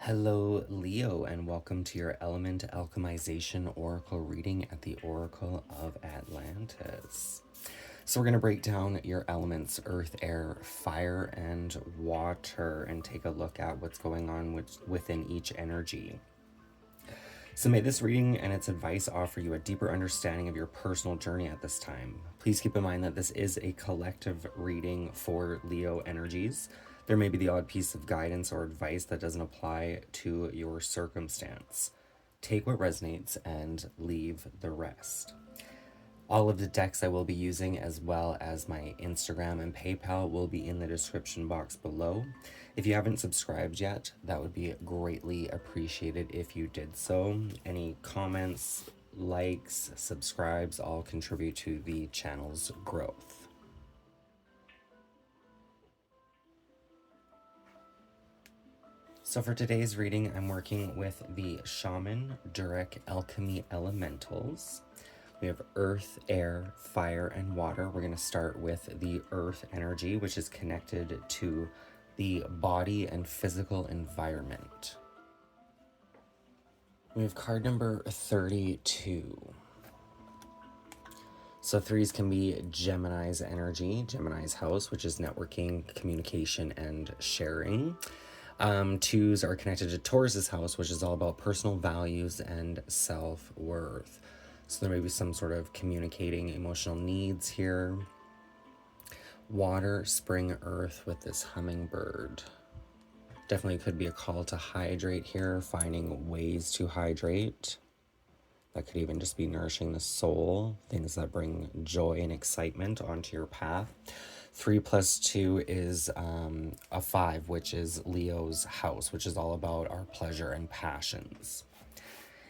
Hello, Leo, and welcome to your Element Alchemization Oracle reading at the Oracle of Atlantis. So we're going to break down your elements, earth, air, fire, and water, and take a look at what's going on within each energy. So may this reading and its advice offer you a deeper understanding of your personal journey at this time. Please keep in mind that this is a collective reading for Leo energies. There may be the odd piece of guidance or advice that doesn't apply to your circumstance. Take what resonates and leave the rest. All of the decks I will be using, as well as my Instagram and PayPal, will be in the description box below. If you haven't subscribed yet, that would be greatly appreciated if you did so. Any comments, likes, subscribes all contribute to the channel's growth. So for today's reading, I'm working with the Shaman Durek Alchemy Elementals. We have earth, air, fire, and water. We're going to start with the earth energy, which is connected to the body and physical environment. We have card number 32. So threes can be Gemini's energy, Gemini's house, which is networking, communication, and sharing. Twos are connected to Taurus's house, which is all about personal values and self-worth. So there may be some sort of communicating emotional needs here. Water, spring, earth with this hummingbird. Definitely could be a call to hydrate here, finding ways to hydrate. That could even just be nourishing the soul, things that bring joy and excitement onto your path. 3 + 2 is a 5, which is Leo's house, which is all about our pleasure and passions.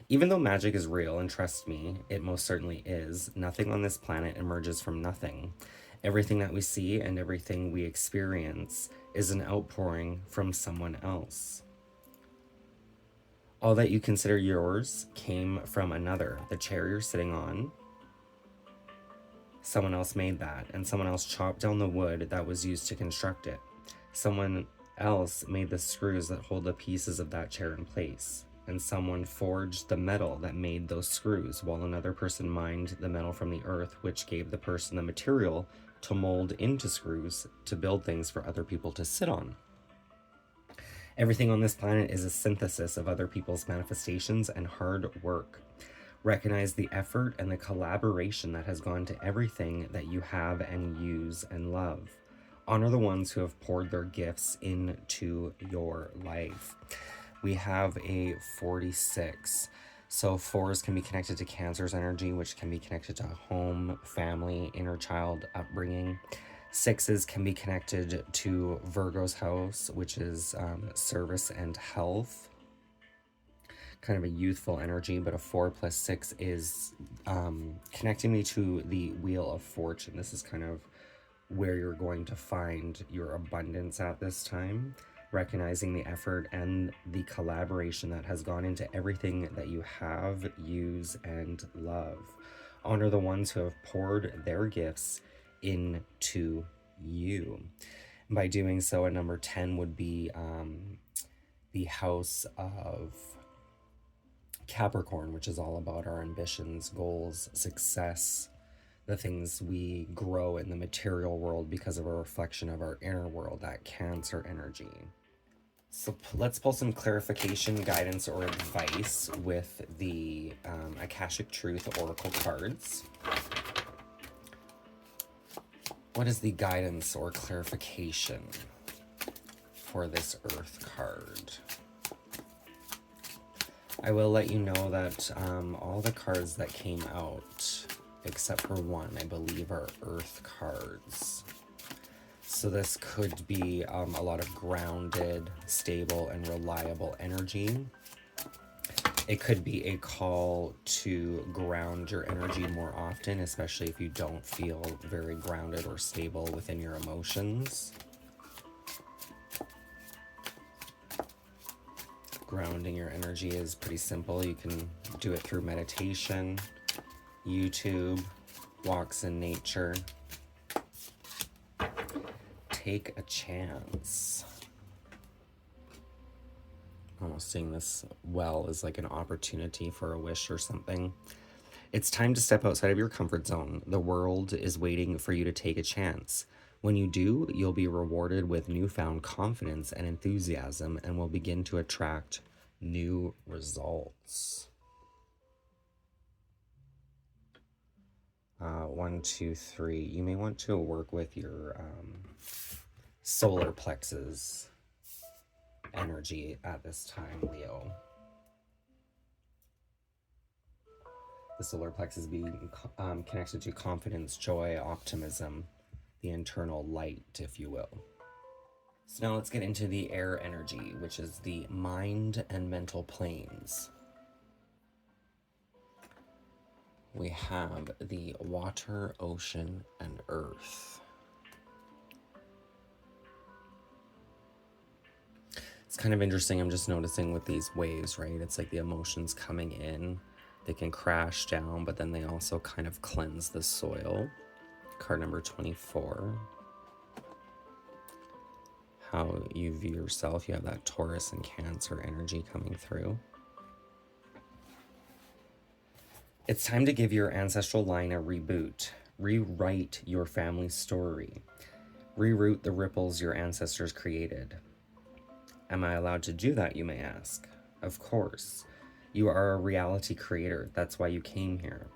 Even though magic is real, and trust me, it most certainly is, nothing on this planet emerges from nothing. Everything that we see and everything we experience is an outpouring from someone else. All that you consider yours came from another. The chair you're sitting on, someone else made that, and someone else chopped down the wood that was used to construct it. Someone else made the screws that hold the pieces of that chair in place. And someone forged the metal that made those screws, while another person mined the metal from the earth, which gave the person the material to mold into screws to build things for other people to sit on. Everything on this planet is a synthesis of other people's manifestations and hard work. Recognize the effort and the collaboration that has gone to everything that you have and use and love. Honor the ones who have poured their gifts into your life. We have a 46. So 4s can be connected to Cancer's energy, which can be connected to home, family, inner child upbringing. 6s can be connected to Virgo's house, which is service and health. Kind of a youthful energy, but a 4 + 6 is connecting me to the Wheel of Fortune. This is kind of where you're going to find your abundance at this time. Recognizing the effort and the collaboration that has gone into everything that you have, use, and love. Honor the ones who have poured their gifts into you. By doing so, a number 10 would be the house of Capricorn, which is all about our ambitions, goals, success, the things we grow in the material world because of a reflection of our inner world, that Cancer energy. So let's pull some clarification, guidance, or advice with the Akashic Truth Oracle cards. What is the guidance or clarification for this Earth card? I will let you know that all the cards that came out, except for one, I believe, are Earth cards. So this could be a lot of grounded, stable, and reliable energy. It could be a call to ground your energy more often, especially if you don't feel very grounded or stable within your emotions. Grounding your energy is pretty simple. You can do it through meditation, YouTube, walks in nature. Take a chance. Oh, almost seeing this well as like an opportunity for a wish or something. It's time to step outside of your comfort zone. The world is waiting for you to take a chance. When you do, you'll be rewarded with newfound confidence and enthusiasm and will begin to attract new results. 1, 2, 3. You may want to work with your solar plexus energy at this time, Leo. The solar plexus being connected to confidence, joy, optimism, the internal light, if you will. So now let's get into the air energy, which is the mind and mental planes. We have the water, ocean, and earth. It's kind of interesting. I'm just noticing with these waves, right? It's like the emotions coming in. They can crash down, but then they also kind of cleanse the soil. Card number 24. How you view yourself. You have that Taurus and Cancer energy coming through. It's time to give your ancestral line a reboot. Rewrite your family story. Reroute the ripples your ancestors created. Am I allowed to do that, you may ask? Of course. You are a reality creator. That's why you came here.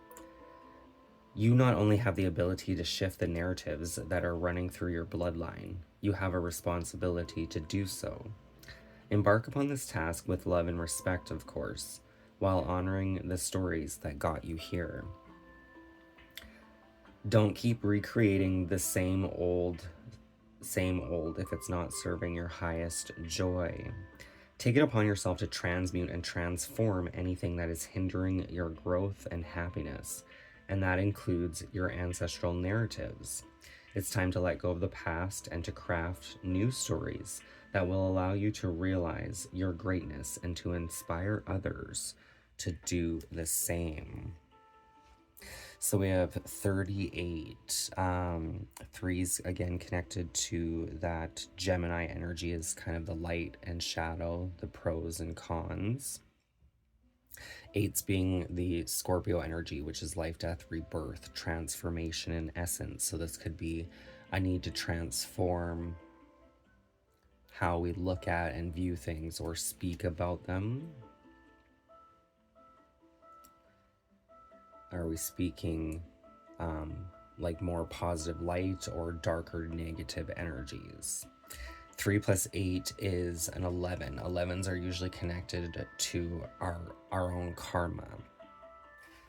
You not only have the ability to shift the narratives that are running through your bloodline, you have a responsibility to do so. Embark upon this task with love and respect, of course, while honoring the stories that got you here. Don't keep recreating the same old if it's not serving your highest joy. Take it upon yourself to transmute and transform anything that is hindering your growth and happiness, and that includes your ancestral narratives. It's time to let go of the past and to craft new stories that will allow you to realize your greatness and to inspire others to do the same. So we have 38. Threes, again, connected to that Gemini energy is kind of the light and shadow, the pros and cons. 8s being the Scorpio energy, which is life, death, rebirth, transformation in essence. So this could be a need to transform how we look at and view things or speak about them. Are we speaking like more positive light or darker negative energies? 3 plus 8 is an 11. 11s are usually connected to our own karma.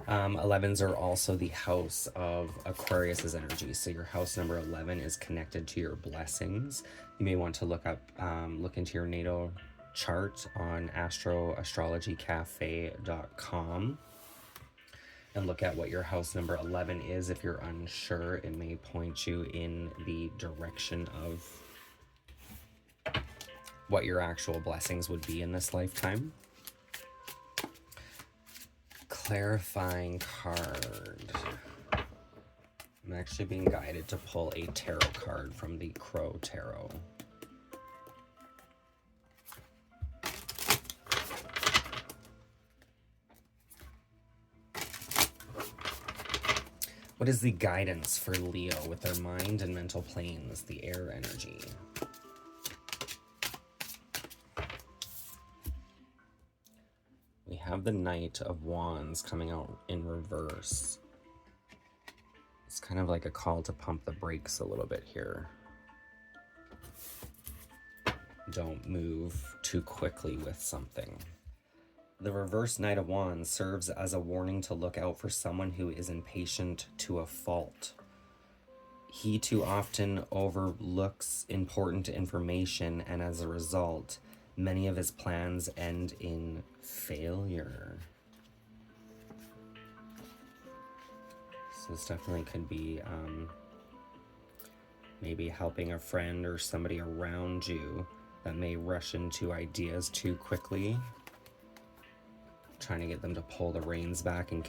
11s are also the house of Aquarius's energy. So your house number 11 is connected to your blessings. You may want to look into your natal chart on astroastrologycafe.com. and look at what your house number 11 is. If you're unsure, it may point you in the direction of what your actual blessings would be in this lifetime. Clarifying card. I'm actually being guided to pull a tarot card from the Crow Tarot. What is the guidance for Leo with their mind and mental planes, the air energy? We have the Knight of Wands coming out in reverse. It's kind of like a call to pump the brakes a little bit here. Don't move too quickly with something. The reverse Knight of Wands serves as a warning to look out for someone who is impatient to a fault. He too often overlooks important information, and as a result, many of his plans end in failure. So this definitely could be maybe helping a friend or somebody around you that may rush into ideas too quickly, trying to get them to pull the reins back and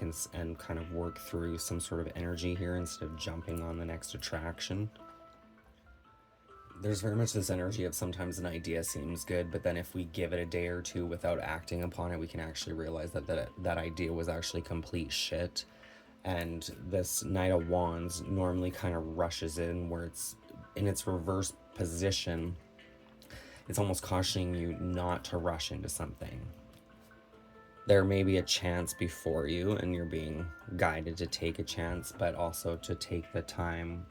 kind of work through some sort of energy here instead of jumping on the next attraction. There's very much this energy of sometimes an idea seems good, but then if we give it a day or two without acting upon it, we can actually realize that idea was actually complete shit. And this Knight of Wands normally kind of rushes in where it's in its reverse position. It's almost cautioning you not to rush into something. There may be a chance before you and you're being guided to take a chance, but also to take the time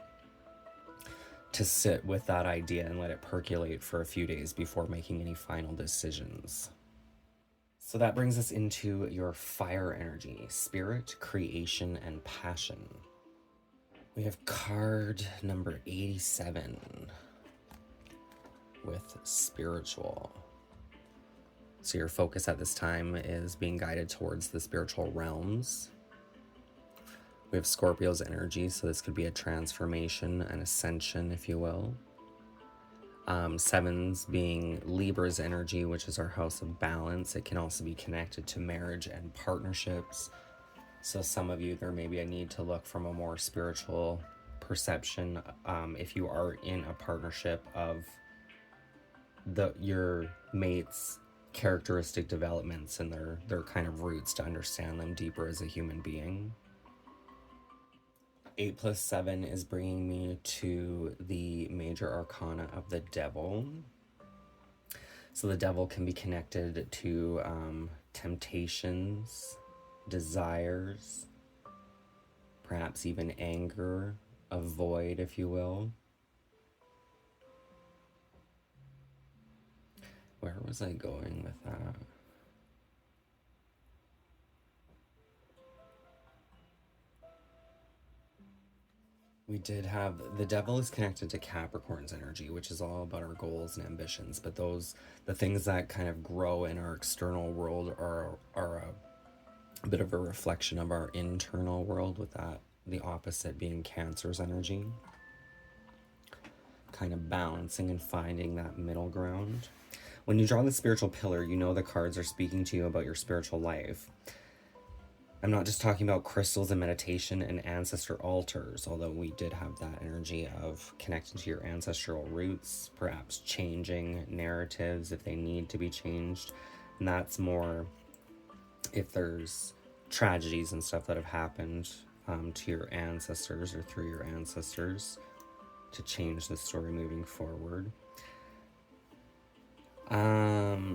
to sit with that idea and let it percolate for a few days before making any final decisions. So that brings us into your fire energy, spirit, creation, and passion. We have card number 87 with spiritual. So your focus at this time is being guided towards the spiritual realms. We have Scorpio's energy, so this could be a transformation, an ascension, if you will. Sevens being Libra's energy, which is our house of balance. It can also be connected to marriage and partnerships. So some of you, there may be a need to look from a more spiritual perception if you are in a partnership of your mate's characteristic developments and their kind of roots to understand them deeper as a human being. 8 plus 7 is bringing me to the major arcana of the devil. So the devil can be connected to temptations, desires, perhaps even anger, a void, if you will. Where was I going with that? We did have, the devil is connected to Capricorn's energy, which is all about our goals and ambitions. But the things that kind of grow in our external world are a bit of a reflection of our internal world, with that, the opposite being Cancer's energy. Kind of balancing and finding that middle ground. When you draw the spiritual pillar, you know the cards are speaking to you about your spiritual life. I'm not just talking about crystals and meditation and ancestor altars, although we did have that energy of connecting to your ancestral roots, perhaps changing narratives if they need to be changed. And that's more if there's tragedies and stuff that have happened to your ancestors or through your ancestors, to change the story moving forward.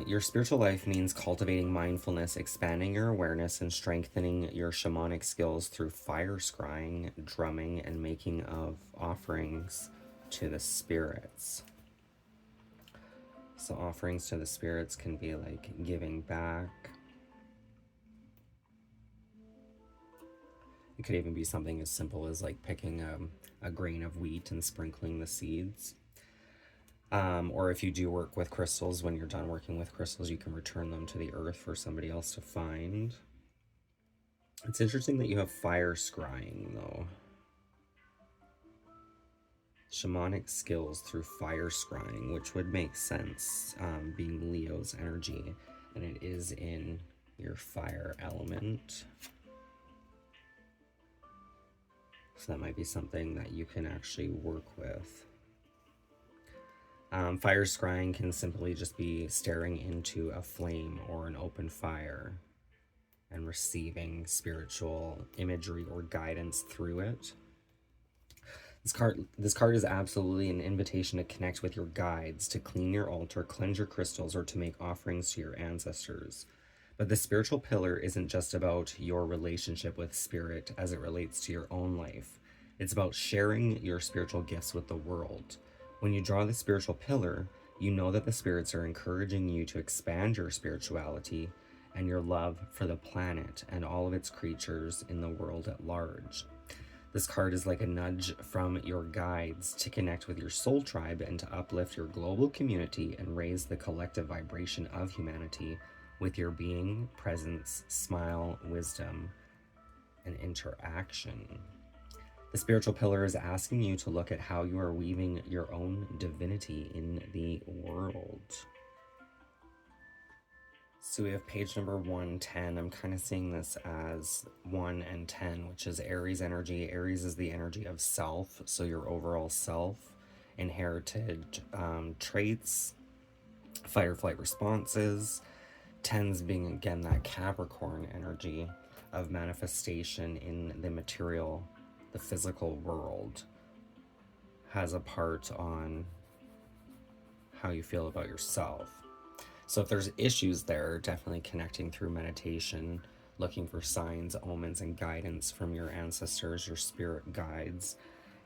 Your spiritual life means cultivating mindfulness, expanding your awareness, and strengthening your shamanic skills through fire scrying, drumming, and making of offerings to the spirits. So offerings to the spirits can be like giving back. It could even be something as simple as like picking a grain of wheat and sprinkling the seeds. Or if you do work with crystals, when you're done working with crystals, you can return them to the earth for somebody else to find. It's interesting that you have fire scrying, though. Shamanic skills through fire scrying, which would make sense, being Leo's energy, and it is in your fire element. So that might be something that you can actually work with. Fire scrying can simply just be staring into a flame or an open fire and receiving spiritual imagery or guidance through it. This card is absolutely an invitation to connect with your guides, to clean your altar, cleanse your crystals, or to make offerings to your ancestors. But the spiritual pillar isn't just about your relationship with spirit as it relates to your own life. It's about sharing your spiritual gifts with the world. When you draw the spiritual pillar, you know that the spirits are encouraging you to expand your spirituality and your love for the planet and all of its creatures in the world at large. This card is like a nudge from your guides to connect with your soul tribe and to uplift your global community and raise the collective vibration of humanity with your being, presence, smile, wisdom, and interaction. The spiritual pillar is asking you to look at how you are weaving your own divinity in the world. So we have page number 110. I'm kind of seeing this as 1 and 10, which is Aries energy. Aries is the energy of self, so your overall self. inherited traits, fight or flight responses. Tens being again that Capricorn energy of manifestation in the material, the physical world, has a part on how you feel about yourself. So if there's issues there, definitely connecting through meditation, looking for signs, omens, and guidance from your ancestors, your spirit guides,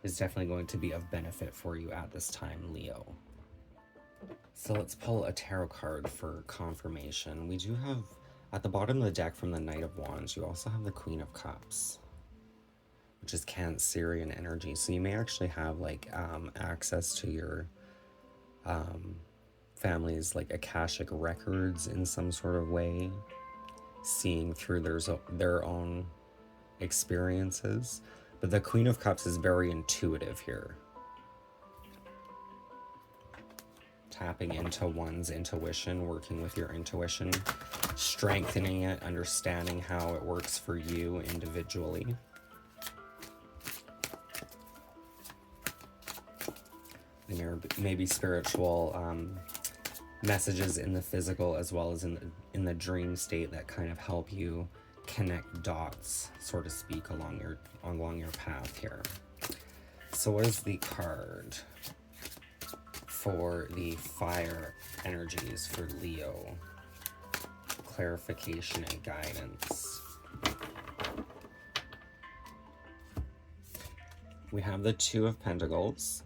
is definitely going to be of benefit for you at this time, Leo. So let's pull a tarot card for confirmation. We do have, at the bottom of the deck from the Knight of Wands, you also have the Queen of Cups, which is Cancerian energy. So you may actually have like access to your family's like Akashic records in some sort of way, seeing through their own experiences. But the Queen of Cups is very intuitive here. Tapping into one's intuition, working with your intuition, strengthening it, understanding how it works for you individually. There may be spiritual messages in the physical as well as in the dream state that kind of help you connect dots, so to speak, along your path here. So what is the card for the fire energies for Leo? Clarification and guidance. We have the Two of Pentacles.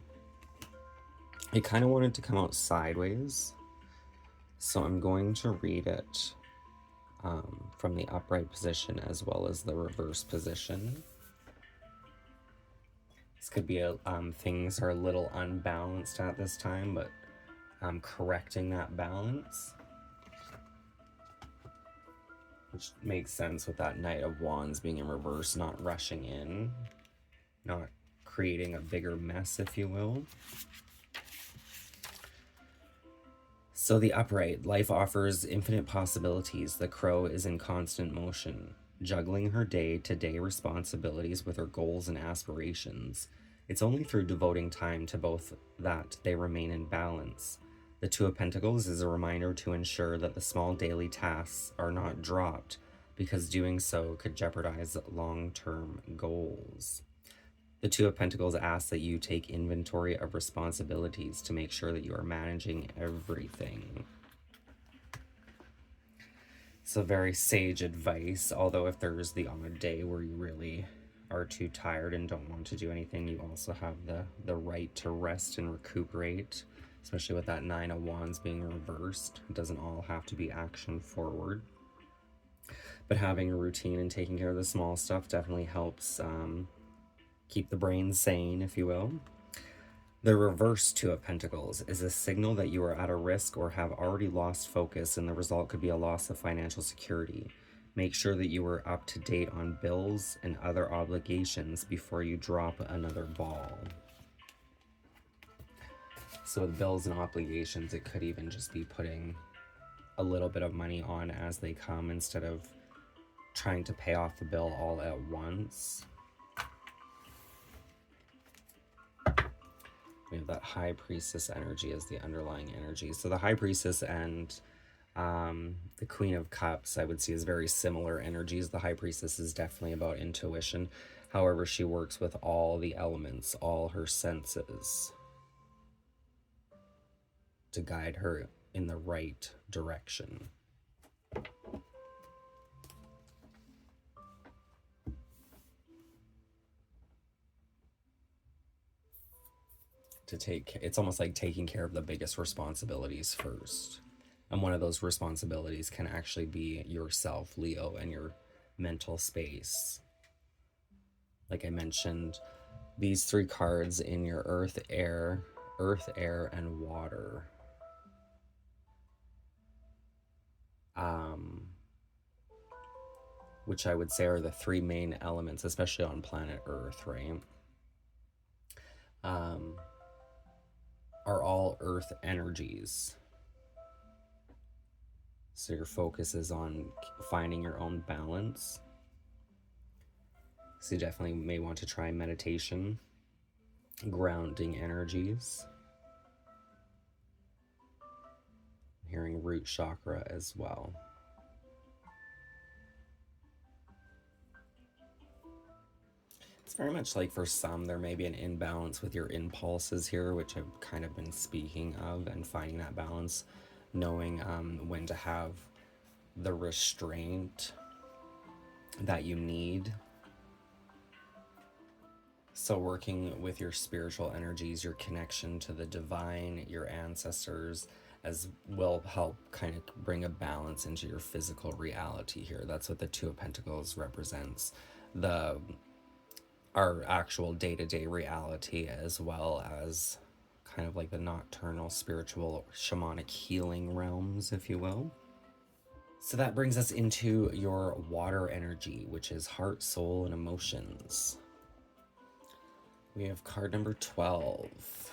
It kind of wanted to come out sideways, so I'm going to read it from the upright position as well as the reverse position. This could be things are a little unbalanced at this time, but I'm correcting that balance, which makes sense with that Knight of Wands being in reverse, not rushing in, not creating a bigger mess, if you will. So the upright, life offers infinite possibilities. The crow is in constant motion, juggling her day-to-day responsibilities with her goals and aspirations. It's only through devoting time to both that they remain in balance. The Two of Pentacles is a reminder to ensure that the small daily tasks are not dropped, because doing so could jeopardize long-term goals. The Two of Pentacles asks that you take inventory of responsibilities to make sure that you are managing everything. So very sage advice, although if there's the odd day where you really are too tired and don't want to do anything, you also have the right to rest and recuperate, especially with that Nine of Wands being reversed. It doesn't all have to be action forward. But having a routine and taking care of the small stuff definitely helps keep the brain sane, if you will. The reverse Two of Pentacles is a signal that you are at a risk or have already lost focus, and the result could be a loss of financial security. Make sure that you are up to date on bills and other obligations before you drop another ball. So with bills and obligations, it could even just be putting a little bit of money on as they come instead of trying to pay off the bill all at once. We have that High Priestess energy as the underlying energy. So the High Priestess and the Queen of Cups, I would see as very similar energies. The High Priestess is definitely about intuition. However, she works with all the elements, all her senses, to guide her in the right direction. It's almost like taking care of the biggest responsibilities first. And one of those responsibilities can actually be yourself, Leo, and your mental space. Like I mentioned, these three cards in your earth, air, and water. Which I would say are the three main elements, especially on planet Earth, right? Are all earth energies. So your focus is on finding your own balance. So you definitely may want to try meditation, grounding energies. hearing root chakra as well. It's very much like for some, there may be an imbalance with your impulses here, which I've kind of been speaking of, and finding that balance, knowing when to have the restraint that you need. So working with your spiritual energies, your connection to the divine, your ancestors, as will help kind of bring a balance into your physical reality here. That's what the Two of Pentacles represents. Our actual day-to-day reality, as well as kind of like the nocturnal, spiritual, shamanic healing realms, if you will. So that brings us into your water energy, which is heart, soul, and emotions. We have card number 12,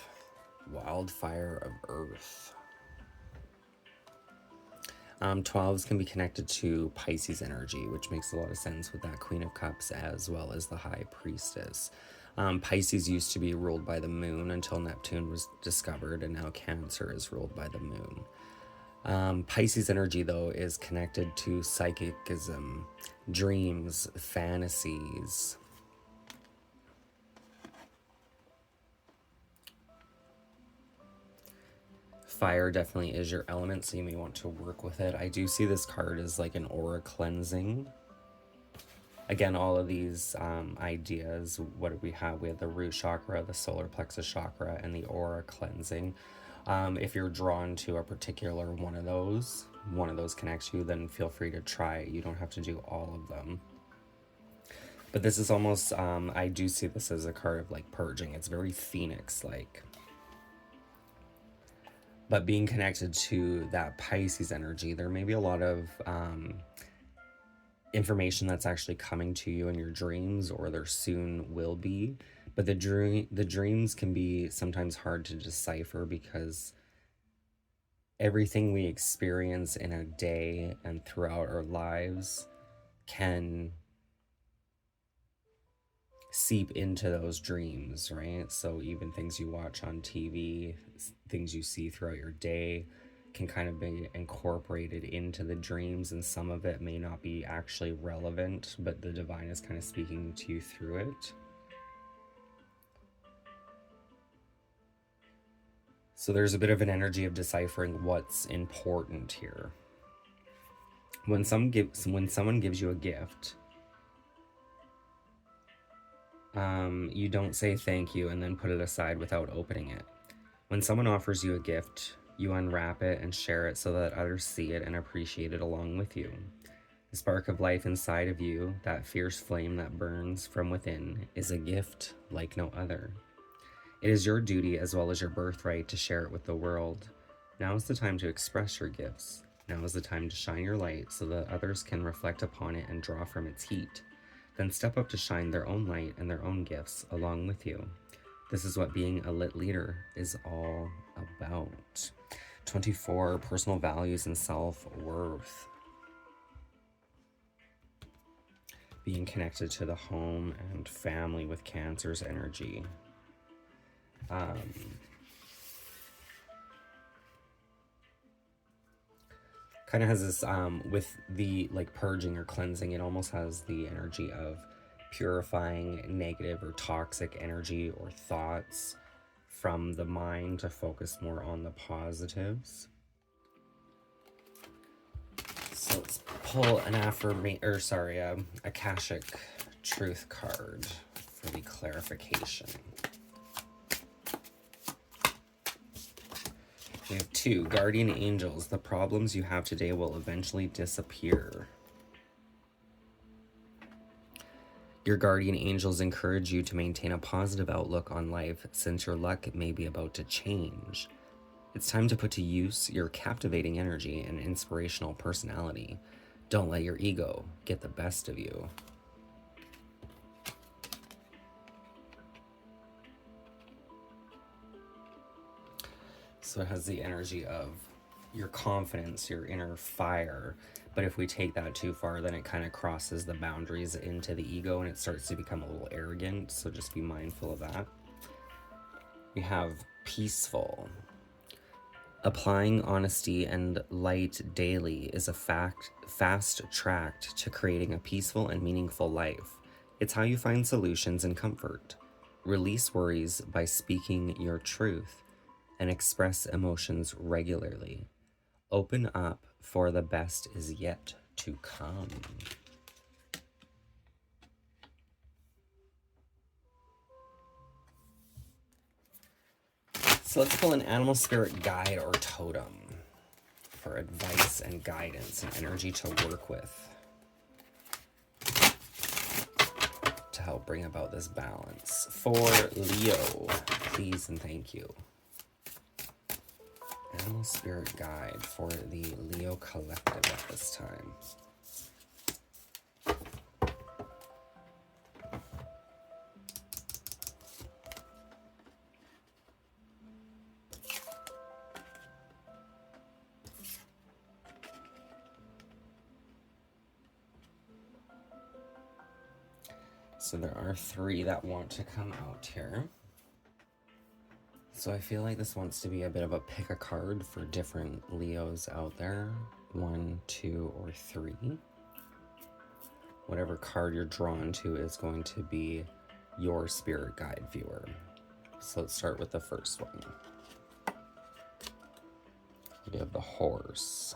Wildfire of Earth. 12s can be connected to Pisces energy, which makes a lot of sense with that Queen of Cups as well as the High Priestess. Pisces used to be ruled by the moon until Neptune was discovered, and now Cancer is ruled by the moon. Pisces energy, though, is connected to psychicism, dreams, fantasies. Fire definitely is your element, so you may want to work with it. I do see this card as like an aura cleansing. Again, all of these ideas, what do we have? We have the root chakra, the solar plexus chakra, and the aura cleansing. If you're drawn to a particular one of those connects you, then feel free to try it. You don't have to do all of them. But this is almost, I do see this as a card of like purging. It's very Phoenix-like. But being connected to that Pisces energy, there may be a lot of information that's actually coming to you in your dreams, or there soon will be. But the dreams can be sometimes hard to decipher, because everything we experience in a day and throughout our lives can seep into those dreams, right? So even things you watch on TV, things you see throughout your day can kind of be incorporated into the dreams, and some of it may not be actually relevant, but the divine is kind of speaking to you through it. So there's a bit of an energy of deciphering what's important here. When someone gives you a gift, you don't say thank you and then put it aside without opening it. When someone offers you a gift, you unwrap it and share it so that others see it and appreciate it along with you. The spark of life inside of you, that fierce flame that burns from within, is a gift like no other. It is your duty as well as your birthright to share it with the world. Now is the time to express your gifts. Now is the time to shine your light so that others can reflect upon it and draw from its heat. Then step up to shine their own light and their own gifts along with you. This is what being a lit leader is all about. 24, personal values and self-worth. Being connected to the home and family with Cancer's energy. Kind of has this, with the like purging or cleansing, it almost has the energy of purifying negative or toxic energy or thoughts from the mind to focus more on the positives. So let's pull an Akashic Truth card for the clarification. We have 2 guardian angels. The problems you have today will eventually disappear. Your guardian angels encourage you to maintain a positive outlook on life, since your luck may be about to change. It's time to put to use your captivating energy and inspirational personality. Don't let your ego get the best of you. So it has the energy of your confidence, your inner fire. But if we take that too far, then it kind of crosses the boundaries into the ego and it starts to become a little arrogant. So just be mindful of that. We have peaceful. Applying honesty and light daily is a fast track to creating a peaceful and meaningful life. It's how you find solutions and comfort. Release worries by speaking your truth and express emotions regularly. Open up, for the best is yet to come. So let's pull an animal spirit guide or totem for advice and guidance and energy to work with to help bring about this balance. For Leo, please and thank you. Animal spirit guide for the Leo collective at this time. So there are 3 that want to come out here. So I feel like this wants to be a bit of a pick a card for different Leos out there. 1, 2, or 3. Whatever card you're drawn to is going to be your spirit guide viewer. So let's start with the first one. We have the horse.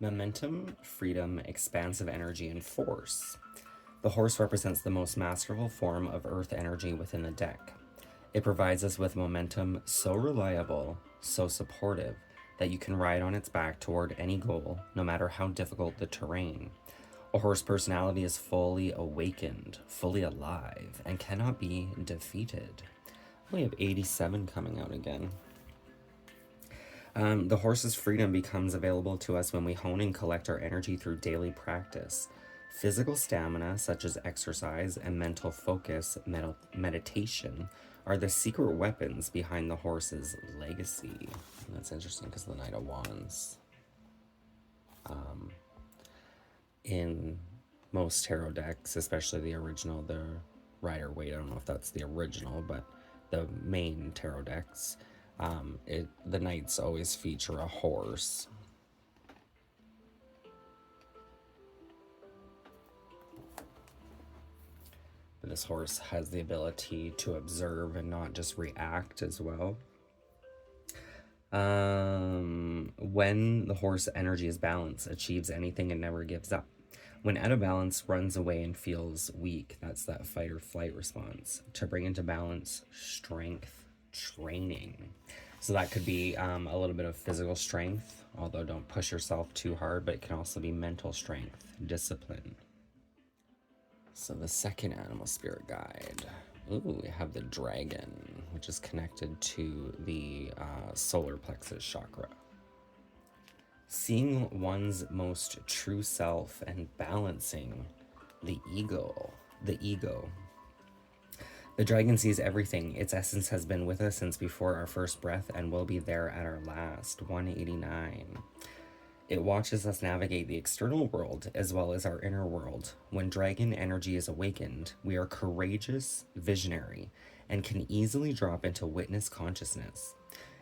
Momentum, freedom, expansive energy, and force. The horse represents the most masterful form of earth energy within the deck. It provides us with momentum so reliable, so supportive, that you can ride on its back toward any goal, no matter how difficult the terrain. A horse personality is fully awakened, fully alive, and cannot be defeated. We have 87 coming out again. The horse's freedom becomes available to us when we hone and collect our energy through daily practice. Physical stamina, such as exercise, and mental focus, meditation, are the secret weapons behind the horse's legacy. And that's interesting because the Knight of Wands. In most tarot decks, especially the original, the Rider-Waite, I don't know if that's the original, but the main tarot decks, the knights always feature a horse. But this horse has the ability to observe and not just react as well. When the horse energy is balanced, achieves anything and never gives up. When out of balance, runs away and feels weak. That's that fight or flight response. To bring into balance, strength training. So that could be a little bit of physical strength, although don't push yourself too hard, but it can also be mental strength, discipline. So the second animal spirit guide. Ooh, we have the dragon, which is connected to the solar plexus chakra. Seeing one's most true self and balancing the ego. The dragon sees everything. Its essence has been with us since before our first breath and will be there at our last. 189. It watches us navigate the external world as well as our inner world. When dragon energy is awakened, we are courageous, visionary, and can easily drop into witness consciousness.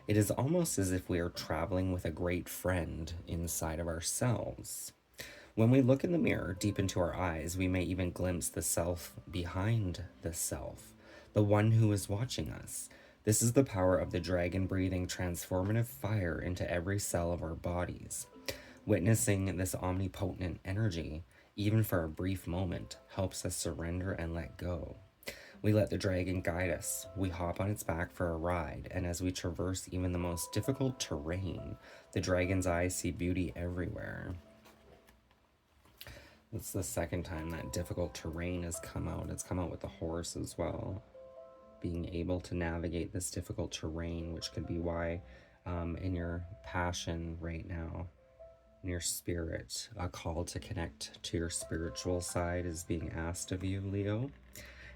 It is almost as if we are traveling with a great friend inside of ourselves. When we look in the mirror deep into our eyes, we may even glimpse the self behind the self, the one who is watching us. This is the power of the dragon breathing transformative fire into every cell of our bodies. Witnessing this omnipotent energy, even for a brief moment, helps us surrender and let go. We let the dragon guide us. We hop on its back for a ride, and as we traverse even the most difficult terrain, the dragon's eyes see beauty everywhere. It's the second time that difficult terrain has come out. It's come out with the horse as well. Being able to navigate this difficult terrain, which could be why in your passion right now, in your spirit, a call to connect to your spiritual side is being asked of you, Leo.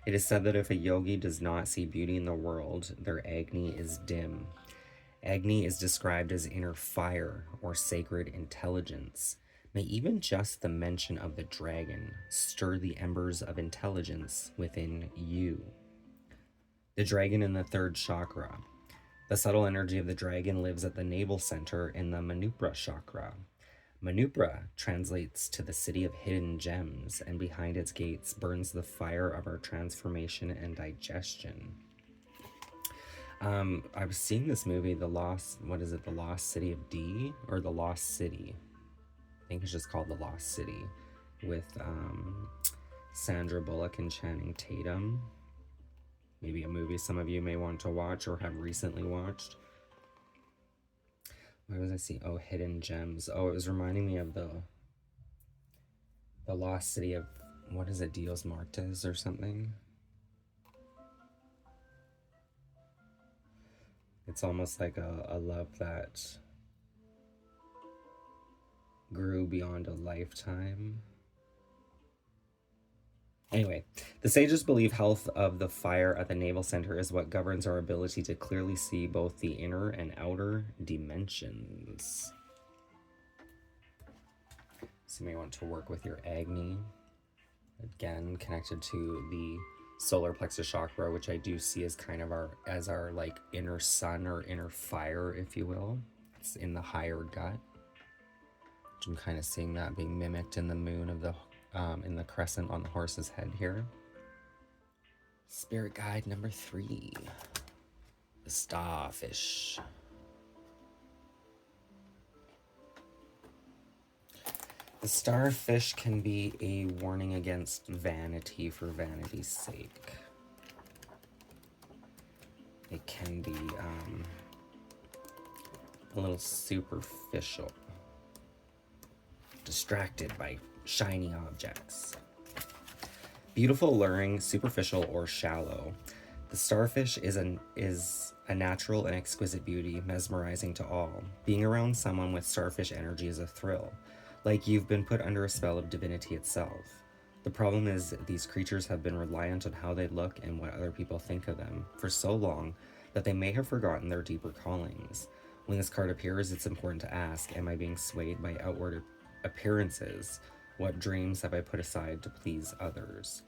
It is said that if a yogi does not see beauty in the world, their Agni is dim. Agni is described as inner fire or sacred intelligence. May even just the mention of the dragon stir the embers of intelligence within you. The dragon in the third chakra. The subtle energy of the dragon lives at the navel center in the Manupra chakra. Manupra translates to the city of hidden gems, and behind its gates burns the fire of our transformation and digestion. I was seeing this movie, The Lost City of D, or The Lost City. I think it's just called The Lost City, with Sandra Bullock and Channing Tatum. Maybe a movie some of you may want to watch or have recently watched. What was I seeing? Oh, Hidden Gems. Oh, it was reminding me of the Lost City of, what is it, Dios Muertos or something? It's almost like a love that grew beyond a lifetime. Anyway, the sages believe health of the fire at the navel center is what governs our ability to clearly see both the inner and outer dimensions. So you may want to work with your Agni. Again, connected to the solar plexus chakra, which I do see as kind of our like inner sun or inner fire, if you will. It's in the higher gut. I'm kind of seeing that being mimicked in the moon of the in the crescent on the horse's head here. Spirit guide number 3, the starfish. The starfish can be a warning against vanity for vanity's sake. It can be a little superficial, distracted by shiny objects. Beautiful, alluring, superficial, or shallow. The starfish is a natural and exquisite beauty, mesmerizing to all. Being around someone with starfish energy is a thrill, like you've been put under a spell of divinity itself. The problem is these creatures have been reliant on how they look and what other people think of them for so long that they may have forgotten their deeper callings. When this card appears, it's important to ask, am I being swayed by outward appearances? What dreams have I put aside to please others?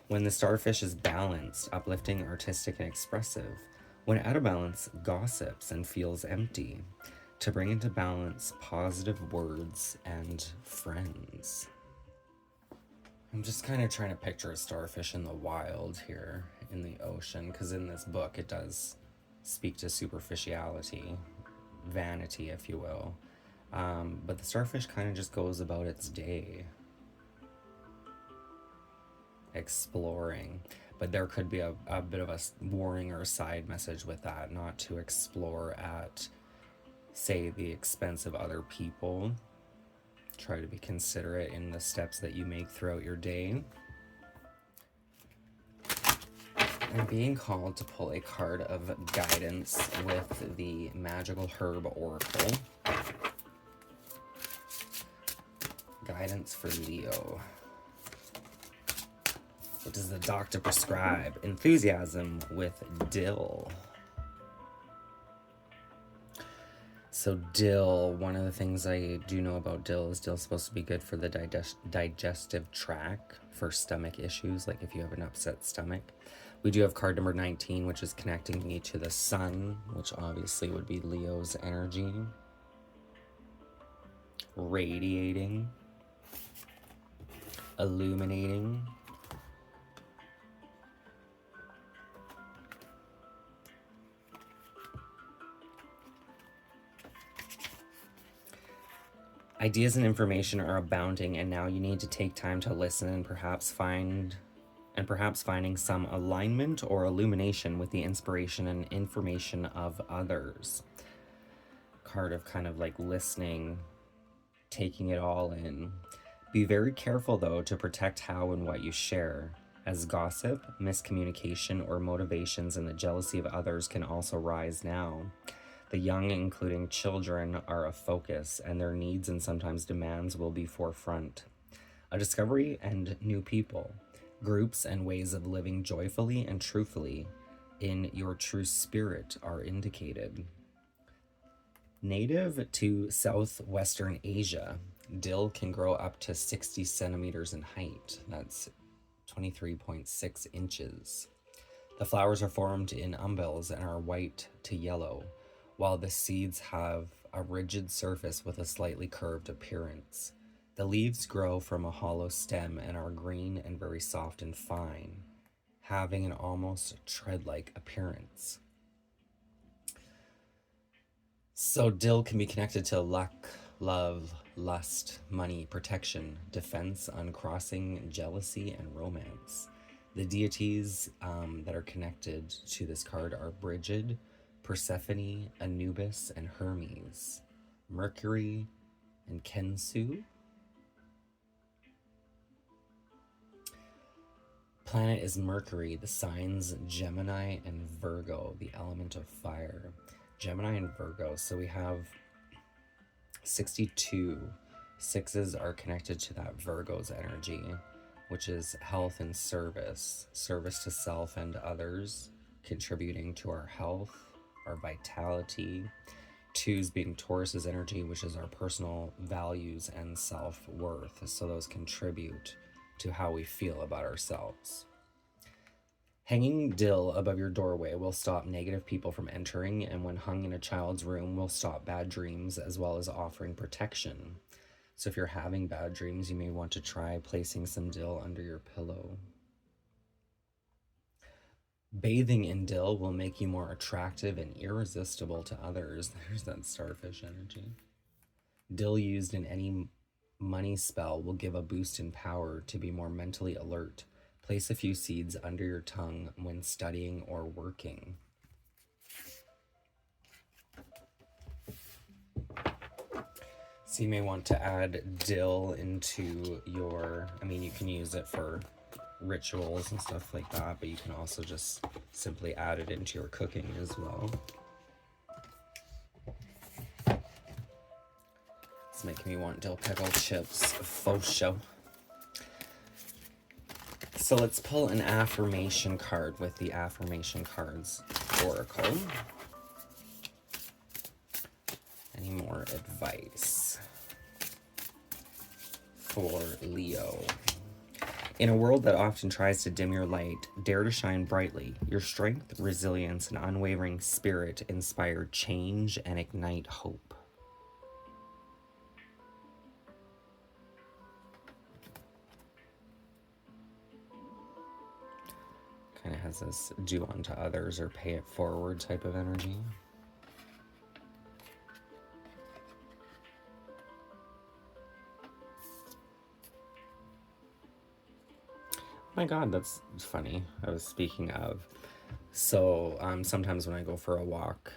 When the starfish is balanced, uplifting, artistic, and expressive. When out of balance, gossips and feels empty. To bring into balance, positive words and friends. I'm just kind of trying to picture a starfish in the wild here in the ocean, because in this book it does speak to superficiality, vanity, if you will. But the starfish kind of just goes about its day, exploring. But there could be a bit of a warning or a side message with that, not to explore at, say, the expense of other people. Try to be considerate in the steps that you make throughout your day. I'm being called to pull a card of guidance with the Magical Herb Oracle. Guidance for Leo. What does the doctor prescribe? Enthusiasm with dill. So dill, one of the things I do know about dill is dill's supposed to be good for the digestive tract, for stomach issues, like if you have an upset stomach. We do have card number 19, which is connecting me to the sun, which obviously would be Leo's energy. Radiating. Illuminating. Ideas and information are abounding, and now you need to take time to listen and perhaps finding some alignment or illumination with the inspiration and information of others. Card of kind of like listening, taking it all in. Be very careful, though, to protect how and what you share, as gossip, miscommunication, or motivations and the jealousy of others can also rise now. The young, including children, are a focus, and their needs and sometimes demands will be forefront. A discovery and new people, groups, and ways of living joyfully and truthfully in your true spirit are indicated. Native to southwestern Asia, dill can grow up to 60 centimeters in height. That's 23.6 inches. The flowers are formed in umbels and are white to yellow, while the seeds have a rigid surface with a slightly curved appearance. The leaves grow from a hollow stem and are green and very soft and fine, having an almost tread-like appearance. So dill can be connected to luck, love, lust, money, protection, defense, uncrossing, jealousy, and romance. The deities that are connected to this card are Brigid, Persephone, Anubis, and Hermes. Mercury and Kensu. Planet is Mercury, the signs Gemini and Virgo, the element of fire. Gemini and Virgo. So we have 62. Sixes are connected to that Virgo's energy, which is health and service. Service to self and others, contributing to our health, our vitality. Twos being Taurus's energy, which is our personal values and self-worth. So those contribute to how we feel about ourselves. Hanging dill above your doorway will stop negative people from entering, and when hung in a child's room will stop bad dreams, as well as offering protection. So if you're having bad dreams, you may want to try placing some dill under your pillow. Bathing in dill will make you more attractive and irresistible to others. There's that starfish energy. Dill used in any money spell will give a boost in power to be more mentally alert. Place a few seeds under your tongue when studying or working. So you may want to add dill into your, you can use it for rituals and stuff like that, but you can also just simply add it into your cooking as well. It's making me want dill pickle chips, faux show. So let's pull an affirmation card with the affirmation cards oracle. Any more advice for Leo? In a world that often tries to dim your light, dare to shine brightly. Your strength, resilience, and unwavering spirit inspire change and ignite hope. Kind of has this do unto others or pay it forward type of energy. My God, that's funny. I was speaking of. So sometimes when I go for a walk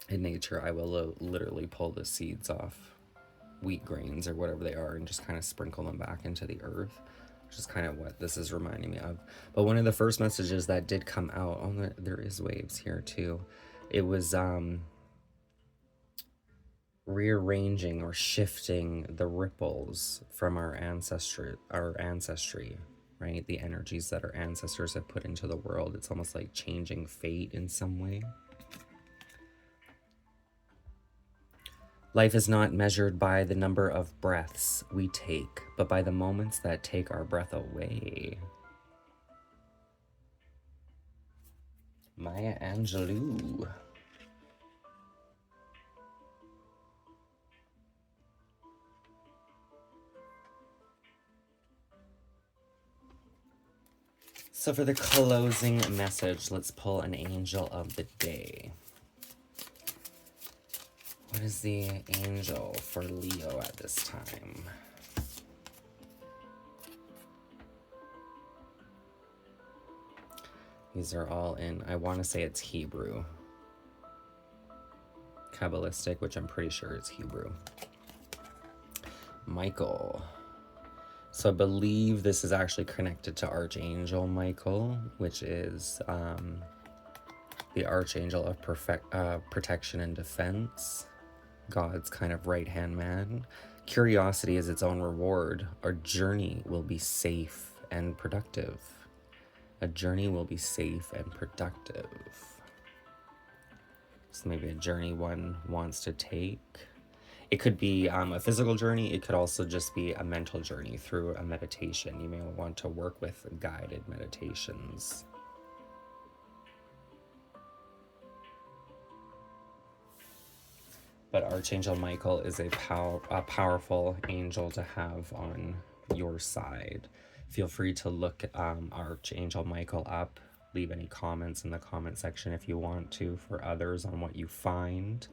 in nature, I will literally pull the seeds off wheat grains or whatever they are and just kind of sprinkle them back into the earth, which is kind of what this is reminding me of. But one of the first messages that did come out, there is waves here too. It was rearranging or shifting the ripples from our ancestry, right? The energies that our ancestors have put into the world. It's almost like changing fate in some way. Life is not measured by the number of breaths we take, but by the moments that take our breath away. Maya Angelou. So for the closing message, let's pull an angel of the day. What is the angel for Leo at this time? These are all in, I want to say it's Hebrew. Kabbalistic, which I'm pretty sure is Hebrew. Michael. So I believe this is actually connected to Archangel Michael, which is the Archangel of protection and defense. God's kind of right-hand man. Curiosity is its own reward. Our journey will be safe and productive. A journey will be safe and productive. So maybe a journey one wants to take. It could be a physical journey. It could also just be a mental journey through a meditation. You may want to work with guided meditations. But Archangel Michael is a powerful angel to have on your side. Feel free to look Archangel Michael up. Leave any comments in the comment section if you want to for others on what you find.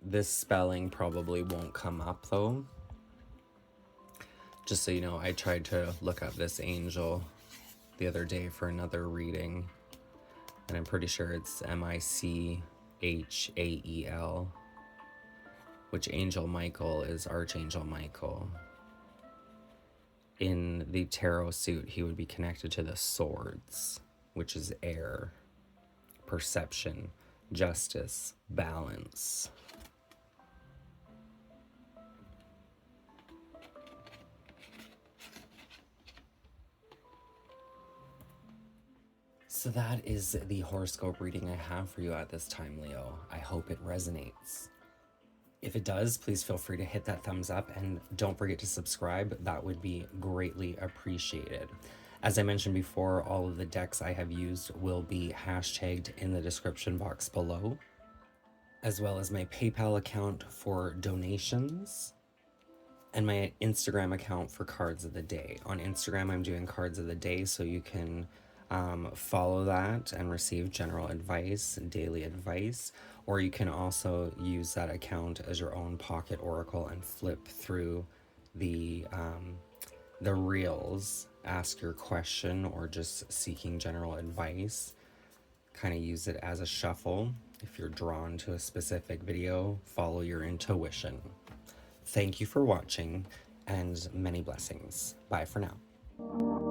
This spelling probably won't come up though. Just so you know, I tried to look up this angel the other day for another reading, and I'm pretty sure it's Michael, which Angel Michael is Archangel Michael. In the tarot suit, he would be connected to the swords, which is air, perception, justice, balance. So that is the horoscope reading I have for you at this time, Leo. I hope it resonates. If it does, please feel free to hit that thumbs up and don't forget to subscribe. That would be greatly appreciated. As I mentioned before, all of the decks I have used will be hashtagged in the description box below, as well as my PayPal account for donations and my Instagram account for cards of the day. On Instagram, I'm doing cards of the day, so you can follow that and receive general advice, daily advice, or you can also use that account as your own pocket oracle and flip through the reels, ask your question, or just seeking general advice. Kind of use it as a shuffle. If you're drawn to a specific video, follow your intuition. Thank you for watching, and many blessings. Bye for now.